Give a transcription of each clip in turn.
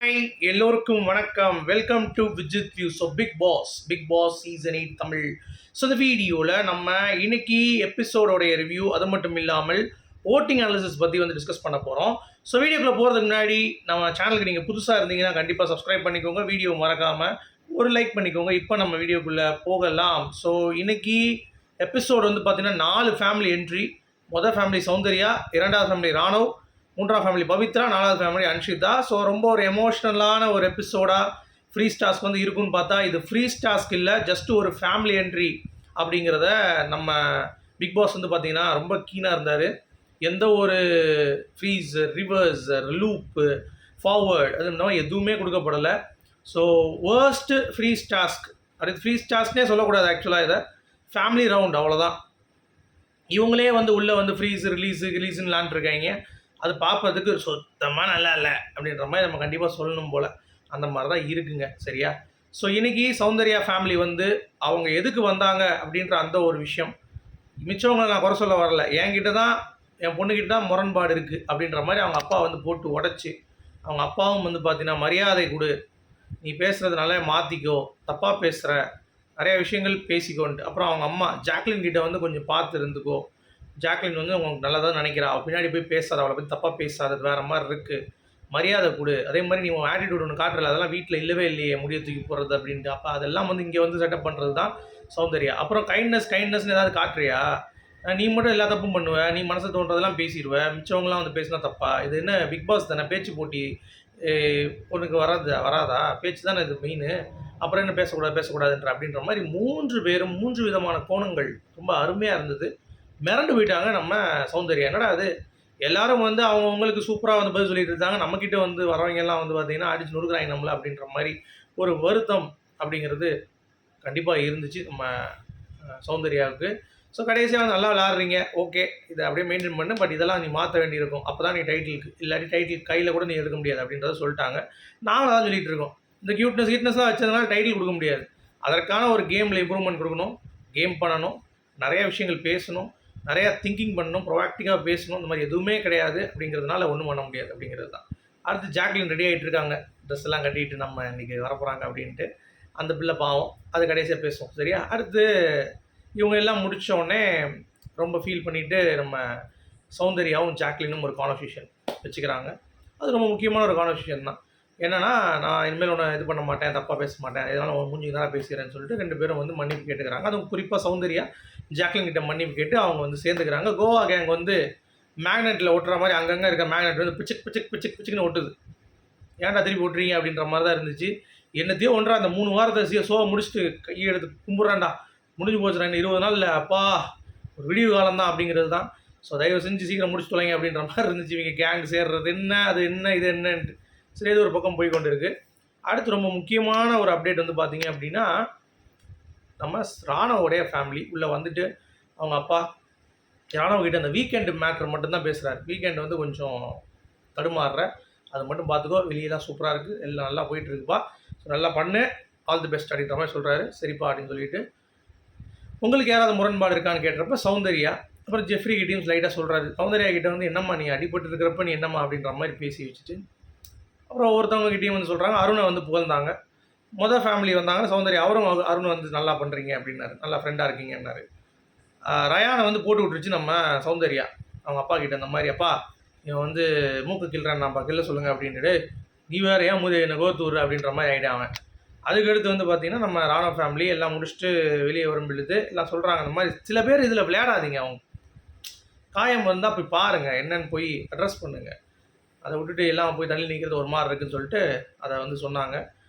Hi எல்லோருக்கும் வணக்கம். Welcome to Vijith view. So Bigg Boss season 8 Tamil. So இந்த வீடியோவில் நம்ம இன்னைக்கு எபிசோடோடைய ரிவ்யூ, அது மட்டும் இல்லாமல் ஓட்டிங் அனாலிசிஸ் பற்றி வந்து டிஸ்கஸ் பண்ண போகிறோம். ஸோ வீடியோக்குள்ளே போகிறதுக்கு முன்னாடி நம்ம சேனலுக்கு நீங்கள் புதுசாக இருந்தீங்கன்னா கண்டிப்பாக சப்ஸ்கிரைப் பண்ணிக்கோங்க, வீடியோ மறக்காமல் ஒரு லைக் பண்ணிக்கோங்க. இப்போ நம்ம வீடியோக்குள்ளே போகலாம். ஸோ இன்னைக்கு எபிசோடு வந்து பார்த்தீங்கன்னா 4 ஃபேமிலி என்ட்ரி. மொதல் ஃபேமிலி சௌந்தர்யா, இரண்டாவது ஃபேமிலி ராணவ், மூன்றாம் ஃபேமிலி பவித்ரா, நாலாவது ஃபேமிலி அன்ஷிதா. ஸோ ரொம்ப ஒரு எமோஷ்னலான ஒரு எபிசோடாக ஃப்ரீ ஸ்டாஸ்க்கு வந்து இருக்குன்னு பார்த்தா இது ஃப்ரீ ஸ்டாஸ்க்கு இல்லை, ஜஸ்ட் ஒரு ஃபேமிலி என்ட்ரி அப்படிங்கிறத நம்ம பிக் பாஸ் வந்து பார்த்திங்கன்னா ரொம்ப கீனாக இருந்தார். எந்த ஒரு ஃப்ரீஸ், ரிவர்ஸ், லூப்பு, ஃபார்வர்டு அது மாதிரி எதுவுமே கொடுக்கப்படலை. ஸோ வேர்ஸ்ட்டு ஃப்ரீ டாஸ்க், அது ஃப்ரீ டாஸ்க்னே சொல்லக்கூடாது ஆக்சுவலாக, இதை ஃபேமிலி ரவுண்ட் அவ்வளோதான். இவங்களே வந்து உள்ளே வந்து ஃப்ரீஸ் ரிலீஸுன்னு விளாண்டுருக்காங்க. அது பார்ப்பதுக்கு சுத்தமாக நல்லா இல்லை அப்படின்ற மாதிரி நம்ம கண்டிப்பாக சொல்லணும் போல். அந்த மாதிரி தான் இருக்குங்க, சரியா? ஸோ இன்றைக்கி சௌந்தர்யா ஃபேமிலி வந்து அவங்க எதுக்கு வந்தாங்க அப்படின்ற அந்த ஒரு விஷயம், மிச்சவங்களை நான் குறை சொல்ல வரல, என்கிட்ட தான் என் பொண்ணுக்கிட்ட தான் முரண்பாடு இருக்குது அப்படின்ற மாதிரி அவங்க அப்பா வந்து போட்டு உடச்சி, அவங்க அப்பாவும் வந்து பார்த்தீங்கன்னா மரியாதை கொடு, நீ பேசுகிறது நல்லா மாற்றிக்கோ, தப்பாக பேசுகிற, நிறையா விஷயங்கள் பேசிக்கோன்ட்டு. அப்புறம் அவங்க அம்மா ஜாக்லின் கிட்டே வந்து கொஞ்சம் பார்த்து இருந்துக்கோ, ஜாக்லின் வந்து உங்களுக்கு நல்லா தான் நினைக்கிறா, அவள் பின்னாடி போய் பேசாத, அவளை பற்றி தப்பாக பேசாதது வேறு மாதிரி இருக்குது, மரியாதை கொடு. அதே மாதிரி நீ உன் ஆட்டிடியூட் ஒன்று காட்டுறல, அதெல்லாம் வீட்டில் இல்லவே இல்லையே, முடிய தூக்கி போடுறது அப்படின்ட்டு. அப்போ அதெல்லாம் வந்து இங்கே வந்து செட்டப் பண்ணுறது தான் சௌந்தர்யா. அப்புறம் கைண்ட்னஸ்னு ஏதாவது காட்டுறியா? நீ மட்டும் எல்லா தப்பும் பண்ணுவேன், நீ மனசை தோன்றதெல்லாம் பேசிடுவேன், மிச்சவங்களாம் வந்து பேசினா தப்பா? இது என்ன பிக் பாஸ் தானே, பேச்சு போட்டி உனக்கு வராதா? பேச்சு தானே இது மெயின். அப்புறம் என்ன பேசக்கூடாதுன்ற அப்படின்ற மாதிரி 3 பேரும் 3 விதமான கோணங்கள் ரொம்ப அருமையாக இருந்தது. மிரண்டு போயிட்டாங்க நம்ம சௌந்தர்யா. என்னடா அது, எல்லாரும் வந்து அவங்களுக்கு சூப்பராக வந்து பதில் சொல்லிட்டு இருந்தாங்க, நம்மக்கிட்ட வந்து வரவங்க எல்லாம் வந்து பார்த்திங்கன்னா அடிச்சு நொறுக்குறாங்க நம்மளை அப்படின்ற மாதிரி ஒரு வருத்தம் அப்படிங்கிறது கண்டிப்பாக இருந்துச்சு நம்ம சௌந்தர்யாவுக்கு. ஸோ கடைசியாக வந்து நல்லா விளாட்றீங்க, ஓகே, இதை அப்படியே மெயின்டைன் பண்ணு, பட் இதெல்லாம் நீ மாற்ற வேண்டியிருக்கும், அப்போ தான் நீ டைட்டிலுக்கு, இல்லாட்டி டைட்டில் கையில் கூட நீ எடுக்க முடியாது அப்படின்றத சொல்லிட்டாங்க. நாங்களும் தான் சொல்லிகிட்டு இருக்கோம், இந்த கியூட்னஸ்லாம் வச்சதுனால டைட்டில் கொடுக்க முடியாது, அதற்கான ஒரு கேமில் இம்ப்ரூவ்மெண்ட் கொடுக்கணும், கேம் பண்ணணும், நிறைய விஷயங்கள் பேசணும், நிறையா திங்கிங் பண்ணணும், ப்ரொஆக்டிவாக பேசணும். இந்த மாதிரி எதுவுமே கிடையாது அப்படிங்கிறதுனால ஒன்றும் பண்ண முடியாது அப்படிங்கிறது தான். அடுத்து ஜாக்லின் ரெடி ஆகிட்டு இருக்காங்க, ட்ரெஸ் எல்லாம் கட்டிட்டு நம்ம இன்றைக்கி வரப்போகிறாங்க அப்படின்ட்டு. அந்த பிள்ளை பாவம், அது கடைசியாக பேசுவோம், சரியா? அடுத்து இவங்க எல்லாம் முடித்தோடனே ரொம்ப ஃபீல் பண்ணிவிட்டு நம்ம சௌந்தர்யாவும் ஜாக்லினும் ஒரு கான்வர்சேஷன் வச்சுக்கிறாங்க. அது ரொம்ப முக்கியமான ஒரு கான்வர்சேஷன் தான். என்னென்னா, நான் இனிமேல் ஒன்று இது பண்ண மாட்டேன், தப்பாக பேச மாட்டேன், இதனால் ஒரு மூஞ்சி தான் பேசுகிறேன்னு சொல்லிட்டு 2 பேரும் வந்து மன்னிப்பு கேட்டுக்கிறாங்க. அதுவும் குறிப்பாக சௌந்தர்யா ஜாக்லின் கிட்ட மன்னிப்பு கேட்டு அவங்க வந்து சேர்ந்துக்கிறாங்க. கோவா கேங் வந்து மேக்னெட்டில் ஒட்டுற மாதிரி அங்கங்கே இருக்க மேக்னெட் வந்து பிச்சுக்குன்னு ஒட்டுது. ஏன்டா திருப்பி ஒட்டுறீங்க அப்படின்ற மாதிரி தான் இருந்துச்சு. என்னத்தையோ ஒன்றா அந்த 3 வாரத்தை ஷோவை முடிச்சுட்டு கையை எடுத்து கும்பிட்றான்டா, முடிஞ்சு போச்சுடா, 20 நாள் இல்லை அப்பா, ஒரு விடிவு காலம் தான் அப்படிங்கிறது தான். ஸோ தயவு செஞ்சு சீக்கிரம் முடிச்சு தொலைங்க அப்படின்ற மாதிரி இருந்துச்சு. இவங்க கேங் சேர்றது என்ன, அது என்ன, இது என்னன்ட்டு சரி, இது ஒரு பக்கம் போய் கொண்டு இருக்குது. அடுத்து ரொம்ப முக்கியமான ஒரு அப்டேட் வந்து பார்த்திங்க அப்படின்னா, நம்ம ராணவோடைய ஃபேமிலி உள்ளே வந்துட்டு அவங்க அப்பா ராணவகிட்ட அந்த வீக்கெண்டு மேட்ரு மட்டும்தான் பேசுகிறார். வீக்கெண்டு வந்து கொஞ்சம் தடுமாறுற, அது மட்டும் பார்த்துக்கோ, வெளியெல்லாம் சூப்பராக இருக்குது, எல்லாம் நல்லா போயிட்டுருக்குப்பா, ஸோ நல்லா பண்ணு, ஆல் தி பெஸ்ட் அப்படின்ற மாதிரி சொல்கிறாரு. சரிப்பா அப்படின்னு சொல்லிட்டு, உங்களுக்கு யாராவது முரண்பாடு இருக்கான்னு கேட்டுறப்ப சௌந்தர்யா, அப்புறம் ஜெஃப்ரி கிட்டையும் லைட்டாக சொல்கிறாரு. சௌந்தர்யா கிட்டே வந்து என்னம்மா நீ அடிபட்டு இருக்கிறப்ப நீ என்னம்மா அப்படின்ற மாதிரி பேசி வச்சுட்டு, அப்புறம் ஒருத்தவங்ககிட்டையும் வந்து சொல்கிறாங்க, அருணை வந்து புகழ்ந்தாங்க. மொதல் ஃபேமிலி வந்தாங்க சௌந்தர்யா, அவரும் அருண் வந்து நல்லா பண்ணுறீங்க அப்படின்னாரு, நல்லா ஃப்ரெண்டாக இருக்கீங்கன்னாரு. ரயானை வந்து போட்டு விட்டுருச்சு நம்ம சௌந்தர்யா அவங்க அப்பா கிட்ட, இந்த மாதிரி அப்பா இவன் வந்து மூக்கு கிள்றான்ப்பா, கிள்ள சொல்லுங்கள் அப்படின்ட்டு, நீ வேறு ஏன் மூதி என்ன கோத்து விட்ற அப்படின்ற மாதிரி ஆகிட்டான் அவன். அதுக்கடுத்து வந்து பார்த்திங்கன்னா நம்ம ராணா ஃபேமிலி எல்லாம் முடிச்சுட்டு வெளியே வரும் பொழுது எல்லாம் சொல்கிறாங்க, அந்த மாதிரி சில பேர் இதில் விளையாடாதீங்க, அவங்க காயம் வந்தால் போய் பாருங்கள், என்னென்னு போய் அட்ரஸ் பண்ணுங்கள், அதை விட்டுட்டு எல்லாம் போய் தள்ளி நிற்கிறது ஒரு மாதிரி இருக்குதுன்னு சொல்லிட்டு அதை வந்து சொன்னாங்க.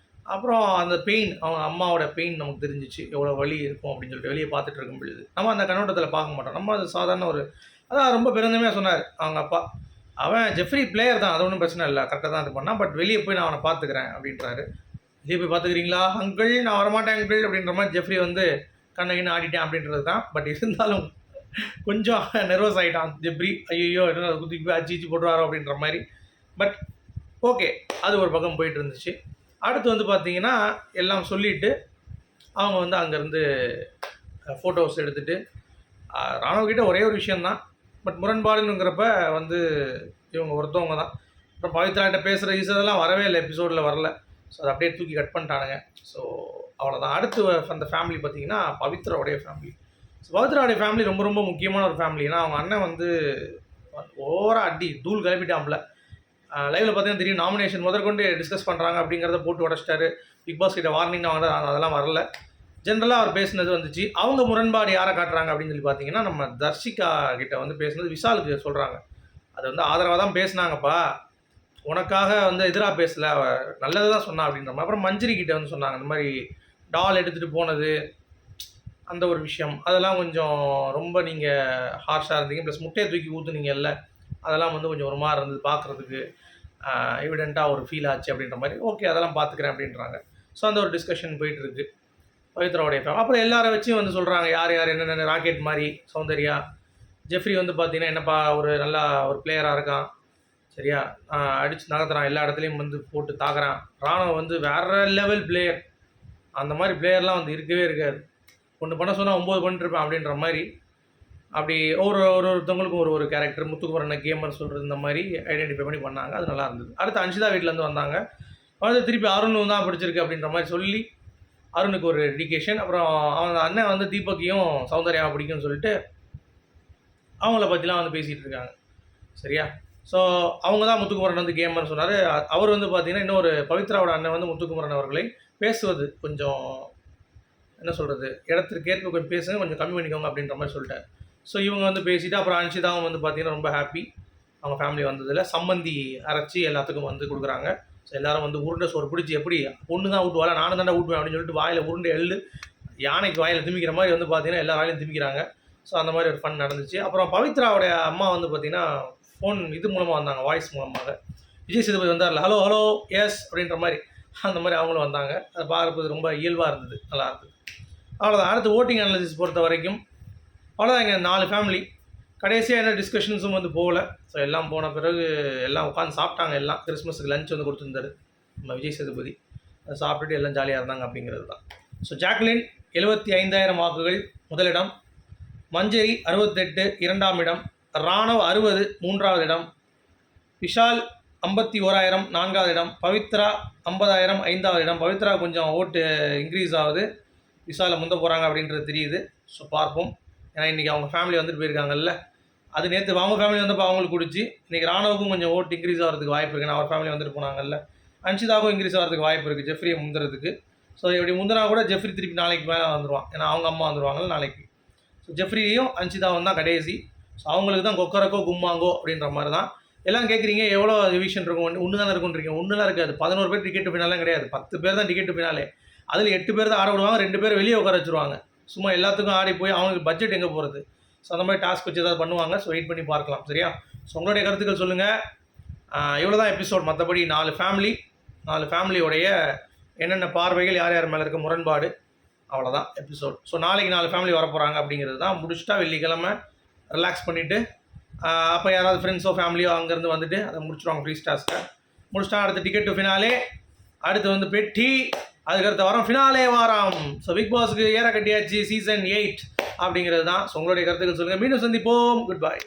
அப்புறம் அந்த பெயின், அவங்க அம்மாவோட பெயின் நமக்கு தெரிஞ்சிச்சு, எவ்வளோ வலி இருக்கும் அப்படின்னு சொல்லிட்டு வெளியே பார்த்துட்டு இருக்கும் பொழுது நம்ம அந்த கண்ணோட்டத்தில் பார்க்க மாட்டோம். நம்ம அது சாதாரண ஒரு, அதான் ரொம்ப பெருந்தமையாக சொன்னார் அவங்க அப்பா, அவன் ஜெஃப்ரி பிளேயர் தான், அது ஒன்றும் பிரச்சனை இல்லை, கரெக்டாக தான் இது பண்ணான், பட் வெளியே போய் நான் அவனை பார்த்துக்கிறேன் அப்படின்றாரு. வெளியே போய் பார்த்துக்கிறீங்களா அங்கிள், நான் வரமாட்டேன் அங்கிள் அப்படின்ற மாதிரி ஜெஃப்ரி வந்து கண்ணகின்னு ஆடிட்டேன் அப்படின்றது தான். பட் இருந்தாலும் கொஞ்சம் நர்வஸ் ஆகிட்டான் ஜெஃப்ரி, ஐயோ என்ன குத்தி போய் அச்சு போட்டுருவாரோ அப்படின்ற மாதிரி. பட் ஓகே, அது ஒரு பக்கம் போயிட்டு இருந்துச்சு. அடுத்து வந்து பார்த்திங்கன்னா எல்லாம் சொல்லிவிட்டு அவங்க வந்து அங்கேருந்து ஃபோட்டோஸ் எடுத்துகிட்டு, ராணுவக்கிட்ட ஒரே ஒரு விஷயந்தான், பட் முரண்பாடுங்கிறப்ப வந்து இவங்க ஒருத்தவங்க தான், அப்புறம் பவித்ராட்ட பேசுகிறதெல்லாம் வரவே இல்லை, எபிசோடில் வரல. ஸோ அதை அப்படியே தூக்கி கட் பண்ணிட்டானுங்க. ஸோ அவ்வளோதான். அடுத்து அந்த ஃபேமிலி பார்த்தீங்கன்னா பவித்ராவுடைய ஃபேமிலி. ஸோ பவித்ராவுடைய ஃபேமிலி ரொம்ப ரொம்ப முக்கியமான ஒரு ஃபேமிலி. ஏன்னா அவங்க அண்ணன் வந்து ஓவராக அடி தூள் கிளப்பிட்டாம்ல. லைவில் பார்த்தீங்கன்னா தெரியும், நாமினேஷன் முதற்கொண்டு டிஸ்கஸ் பண்ணுறாங்க அப்படிங்கிறத போட்டு உடச்சிட்டாரு. பிக் பாஸ் கிட்ட வார்னிங் வாங்க அதெல்லாம் வரல. ஜென்ரலாக அவர் பேசுனது வந்துச்சு. அவங்க முரண்பாடு யாரை காட்டுறாங்க அப்படின்னு சொல்லி பார்த்தீங்கன்னா, நம்ம தர்ஷிகா கிட்ட வந்து பேசுனது விஷாலுக்கு சொல்கிறாங்க. அது வந்து ஆதரவாக தான் பேசுனாங்கப்பா, உனக்காக வந்து எதிராக பேசலை, நல்லது தான் சொன்னா அப்படின்ற மாதிரி. அப்புறம் மஞ்சரி கிட்ட வந்து சொன்னாங்க, இந்த மாதிரி டால் எடுத்துகிட்டு போனது அந்த ஒரு விஷயம், அதெல்லாம் கொஞ்சம் ரொம்ப நீங்கள் ஹார்ஷாக இருந்தீங்க. ப்ளஸ் முட்டையை தூக்கி ஊற்றுனீங்கல்ல, அதெல்லாம் வந்து கொஞ்சம் ஒரு மாதிரி இருந்தது பார்க்குறதுக்கு, எவிடெண்ட்டாக ஒரு ஃபீல் ஆச்சு அப்படின்ற மாதிரி. ஓகே அதெல்லாம் பார்த்துக்கிறேன் அப்படின்றாங்க. ஸோ அந்த ஒரு டிஸ்கஷன் போயிட்டுருக்கு பவித்ராவுடைய ஃபேமிலி. அப்புறம் எல்லாரை வச்சும் வந்து சொல்கிறாங்க யார் யார் என்னென்ன. ராக்கெட் மாதிரி சௌந்தர்யா, ஜெஃப்ரி வந்து பார்த்தீங்கன்னா என்னப்பா ஒரு நல்லா ஒரு பிளேயராக இருக்கான், சரியா, அடித்து நகர்த்துறான், எல்லா இடத்துலையும் வந்து போட்டு தாக்குறான். ராணுவம் வந்து வேறு லெவல் பிளேயர், அந்த மாதிரி பிளேயர்லாம் வந்து இருக்கவே இருக்காது. ஒன்று பண்ண சொன்னால் 9 பண்ணிட்டுருப்பேன் அப்படின்ற மாதிரி. அப்படி ஒருத்தவங்களுக்கும் ஒரு கேரக்டர், முத்துக்குமரனை கேமர் சொல்கிறது, இந்த மாதிரி ஐடென்டிஃபை பண்ணி பண்ணாங்க. அது நல்லா இருந்தது. அடுத்து அன்ஷிதா வீட்டிலேருந்து வந்தாங்க. வந்து திருப்பி அருண் தான் பிடிச்சிருக்கு அப்படின்ற மாதிரி சொல்லி அருணுக்கு ஒரு டெடிகேஷன். அப்புறம் அவங்க அண்ணன் வந்து தீபக்கையும் சௌந்தர்யாவை பிடிக்கும்னு சொல்லிட்டு அவங்கள பற்றிலாம் வந்து பேசிகிட்டு இருக்காங்க, சரியா. ஸோ அவங்க தான் முத்துக்குமரன் வந்து கேமர்னு சொன்னார். அவர் வந்து பார்த்தீங்கன்னா இன்னொரு பவித்ராவோட அண்ணன் வந்து முத்துக்குமரன் அவர்களை பேசுவது கொஞ்சம் என்ன சொல்கிறது, இடத்திற்கு ஏற்ப கொஞ்சம் பேசுங்க, கொஞ்சம் கம்மி பண்ணிக்கோங்க அப்படின்ற மாதிரி சொல்லிட்டார். ஸோ இவங்க வந்து பேசிவிட்டு அப்புறம் அன்ஷிதாவும் வந்து பார்த்தீங்கன்னா ரொம்ப ஹாப்பி அவங்க ஃபேமிலி வந்ததில். சம்மந்தி அரைச்சி எல்லாத்துக்கும் வந்து கொடுக்குறாங்க. ஸோ எல்லோரும் வந்து உருண்டை சோறு பிடிச்சி, எப்படி பொண்ணு தான் ஊட்டுவாளா, நானும் தானே ஊட்டுவேன் அப்படின்னு சொல்லிட்டு வாயில் உருண்டை யானைக்கு வாயில் திமிக்கிற மாதிரி வந்து பார்த்தீங்கன்னா எல்லா வாயிலையும் திமிக்கிறாங்க. ஸோ அந்த மாதிரி ஒரு ஃபன் நடந்துச்சு. அப்புறம் பவித்ராவுடைய அம்மா வந்து பார்த்தீங்கன்னா ஃபோன் இது மூலமாக வந்தாங்க, வாய்ஸ் மூலமாக. விஜய் சேதுபதி வந்தார்ல, ஹலோ ஹலோ எஸ் அப்படின்ற மாதிரி, அந்த மாதிரி அவங்களும் வந்தாங்க. அதை பார்க்குறது ரொம்ப இயல்பாக இருந்தது, நல்லா இருந்தது. அவ்வளோதான். அடுத்து ஓட்டிங் அனாலிசிஸ் பொறுத்த வரைக்கும் அவ்வளோதான். இங்கே 4 ஃபேமிலி கடைசியாக என்ன டிஸ்கஷன்ஸும் வந்து போகல. ஸோ எல்லாம் போன பிறகு எல்லாம் உட்காந்து சாப்பிட்டாங்க. எல்லாம் கிறிஸ்மஸுக்கு லஞ்ச் வந்து கொடுத்துருந்தாரு நம்ம விஜய் சேதுபதி. அதை சாப்பிட்டுட்டு எல்லாம் ஜாலியாக இருந்தாங்க அப்படிங்கிறது தான். ஸோ ஜாக்லின் 75,000 வாக்குகள் முதலிடம், மஞ்சரி 68 2ஆம் இடம், ராணவ் 60 3ஆவது இடம், விஷால் 51,000 4ஆவது இடம், பவித்ரா 50,000 5ஆவது இடம். பவித்ரா கொஞ்சம் ஓட்டு இன்க்ரீஸ் ஆகுது, விஷாலை முந்த போகிறாங்க அப்படின்றது தெரியுது. ஸோ பார்ப்போம். ஏன்னா இன்றைக்கி அவங்க ஃபேமிலி வந்துட்டு போயிருக்காங்கல்ல, அது நேற்று அவங்க ஃபேமிலி வந்தப்போ அவங்களுக்கு பிடிச்சி, இன்றைக்கி ராணுவுக்கும் கொஞ்சம் ஓட்டு இன்க்ரீஸ் ஆகிறதுக்கு வாய்ப்பு இருக்குது. அவர் ஃபேமிலி வந்துட்டு போனாங்கல்ல, அன்ஷிதாவுக்கும் இன்க்ரீஸ் ஆகிறதுக்கு வாய்ப்பு இருக்குது ஜெஃப்ரியை முந்துறதுக்கு. ஸோ இப்படி முந்தினா கூட ஜெஃப்ரி திருப்பி நாளைக்கு மேலே வந்துடுவான், ஏன்னா அவங்க அம்மா வந்துடுவாங்கல்ல நாளைக்கு. ஸோ ஜெஃப்ரியும் அன்ஷிதாவும் தான் கடைசி. ஸோ அவங்களுக்கு தான் கொக்கரக்கோ கும்மாங்கோ அப்படின்ற மாதிரி தான். எல்லாம் கேட்குறீங்க எவ்வளோ டிவிஷன் இருக்கும், ஒன்று தானே இருக்குன்றீங்க. ஒன்றுலாம் இருக்காது. 11 பேர் டிக்கெட்டு ஃபினாலே கிடையாது, 10 பேர் தான் டிக்கெட்டு ஃபினாலே. அதில் 8 பேர் தான் ஆட விடுவாங்க, 2 பேர் வெளியே உட்கார வச்சுருவாங்க. சும்மா எல்லாத்துக்கும் ஆடி போய் அவங்களுக்கு பட்ஜெட் எங்கே போகிறது. ஸோ அந்த மாதிரி டாஸ்க் வச்சு ஏதாவது பண்ணுவாங்க. ஸோ வெயிட் பண்ணி பார்க்கலாம், சரியா. ஸோ உங்களுடைய கருத்துக்கள் சொல்லுங்கள். இவ்வளோ தான் எபிசோட். மற்றபடி 4 ஃபேமிலியோடைய என்னென்ன பார்வைகள், யார் யார் மேலே இருக்க முரண்பாடு, அவ்வளோதான் எபிசோட். ஸோ நாளைக்கு 4 ஃபேமிலி வரப்போகிறாங்க அப்படிங்கிறது தான். முடிச்சுட்டா வெள்ளிக்கிழமை ரிலாக்ஸ் பண்ணிவிட்டு அப்போ யாராவது ஃப்ரெண்ட்ஸோ ஃபேமிலியோ அங்கேருந்து வந்துட்டு அதை முடிச்சுடுவாங்க ஃப்ரீ டாஸ்க்கை. முடிச்சுட்டா அடுத்த டிக்கெட் டு ஃபினாலே, அடுத்து வந்து பெட்டி, அதுக்கடுத்த வாரம் ஃபினாலே வாரம். ஸோ பிக் பாஸுக்கு ஏற கட்டியாச்சு சீசன் 8 அப்படிங்கிறது தான். ஸோ உங்களுடைய கருத்துக்கள் சொல்லுங்கள். மீண்டும் சந்திப்போம். Good bye.